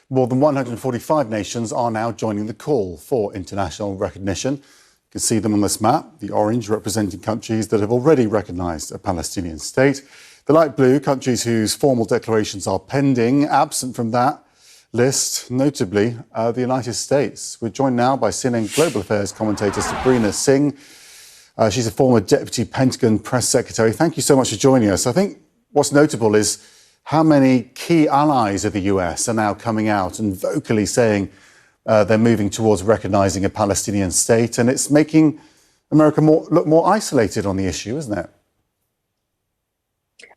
More than 145 nations are now joining the call for international recognition. You can see them on this map, the orange representing countries that have already recognised a Palestinian state, the light blue countries whose formal declarations are pending. Absent from that list, notably, the United States. We're joined now by CNN Global Affairs commentator Sabrina Singh. She's a former Deputy Pentagon Press Secretary. Thank you so much for joining us. I think what's notable is how many key allies of the US are now coming out and vocally saying they're moving towards recognising a Palestinian state, and it's making America look more isolated on the issue, isn't it?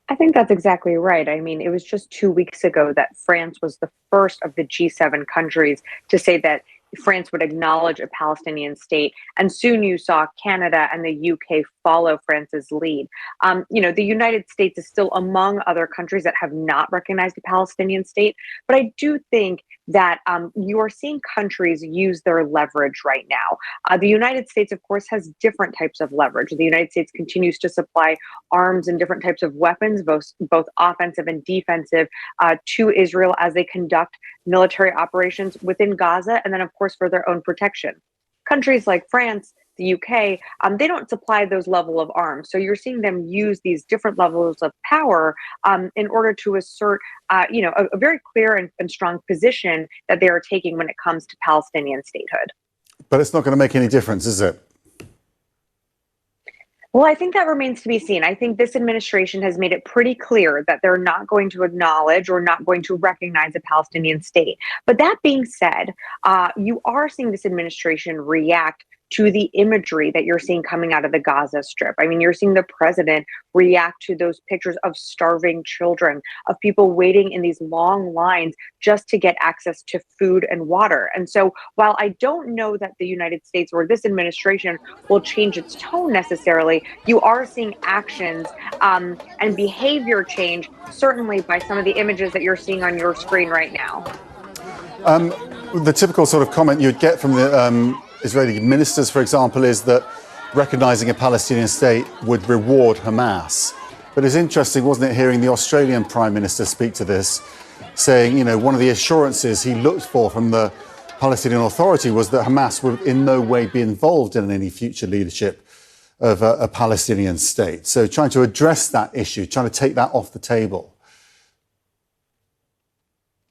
I think that's exactly right. I mean, it was just 2 weeks ago that France was the first of the G7 countries to say that France would acknowledge a Palestinian state. And soon you saw Canada and the UK follow France's lead. The United States is still among other countries that have not recognized a Palestinian state. But I do think that you are seeing countries use their leverage right now. The United States, of course, has different types of leverage. The United States continues to supply arms and different types of weapons, both offensive and defensive, to Israel as they conduct military operations within Gaza, and then, of course, for their own protection. Countries like France, the UK, they don't supply those level of arms. So you're seeing them use these different levels of power in order to assert, a very clear and strong position that they are taking when it comes to Palestinian statehood. But it's not going to make any difference, is it? Well, I think that remains to be seen. I think this administration has made it pretty clear that they're not going to acknowledge or not going to recognize a Palestinian state. But that being said, you are seeing this administration react to the imagery that you're seeing coming out of the Gaza Strip. I mean, you're seeing the president react to those pictures of starving children, of people waiting in these long lines just to get access to food and water. And so while I don't know that the United States or this administration will change its tone necessarily, you are seeing actions and behavior change, certainly by some of the images that you're seeing on your screen right now. The typical sort of comment you'd get from the Israeli ministers, for example, is that recognising a Palestinian state would reward Hamas. But it's interesting, wasn't it, hearing the Australian Prime Minister speak to this, saying, one of the assurances he looked for from the Palestinian Authority was that Hamas would in no way be involved in any future leadership of a Palestinian state. So trying to address that issue, trying to take that off the table.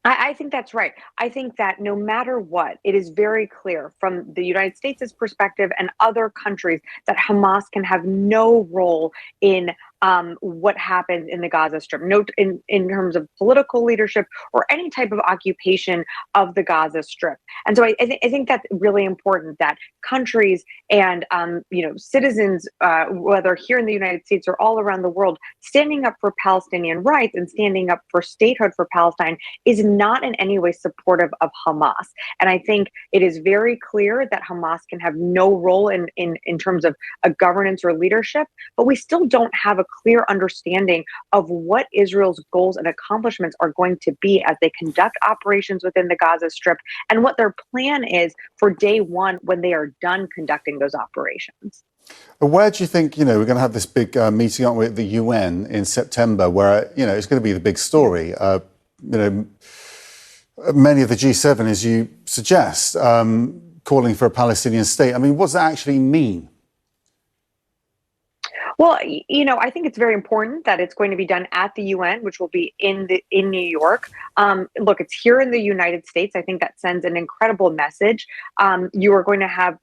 I think that's right. I think that no matter what, it is very clear from the United States' perspective and other countries that Hamas can have no role in what happens in the Gaza Strip, in terms of political leadership or any type of occupation of the Gaza Strip. And so I think that's really important that countries and citizens, whether here in the United States or all around the world, standing up for Palestinian rights and standing up for statehood for Palestine is not in any way supportive of Hamas. And I think it is very clear that Hamas can have no role in terms of a governance or leadership, but we still don't have a clear understanding of what Israel's goals and accomplishments are going to be as they conduct operations within the Gaza Strip and what their plan is for day one when they are done conducting those operations. Where do you think, we're going to have this big meeting, aren't we, at the UN in September, where, it's going to be the big story. Many of the G7, as you suggest, calling for a Palestinian state. I mean, what does that actually mean? Well, I think it's very important that it's going to be done at the UN, which will be in New York. Look, it's here in the United States. I think that sends an incredible message. You are going to have,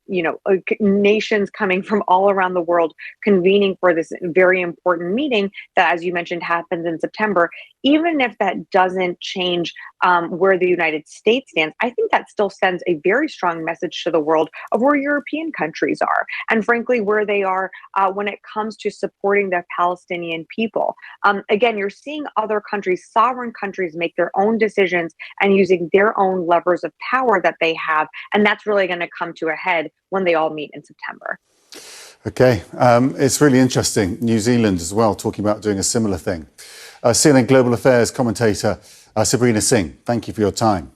nations coming from all around the world convening for this very important meeting that, as you mentioned, happens in September. Even if that doesn't change where the United States stands, I think that still sends a very strong message to the world of where European countries are, and frankly, where they are when it comes to supporting the Palestinian people. Again, you're seeing other countries, sovereign countries, make their own decisions and using their own levers of power that they have, and that's really going to come to a head when they all meet in September. Okay, it's really interesting. New Zealand as well, talking about doing a similar thing. CNN Global Affairs commentator Sabrina Singh, thank you for your time.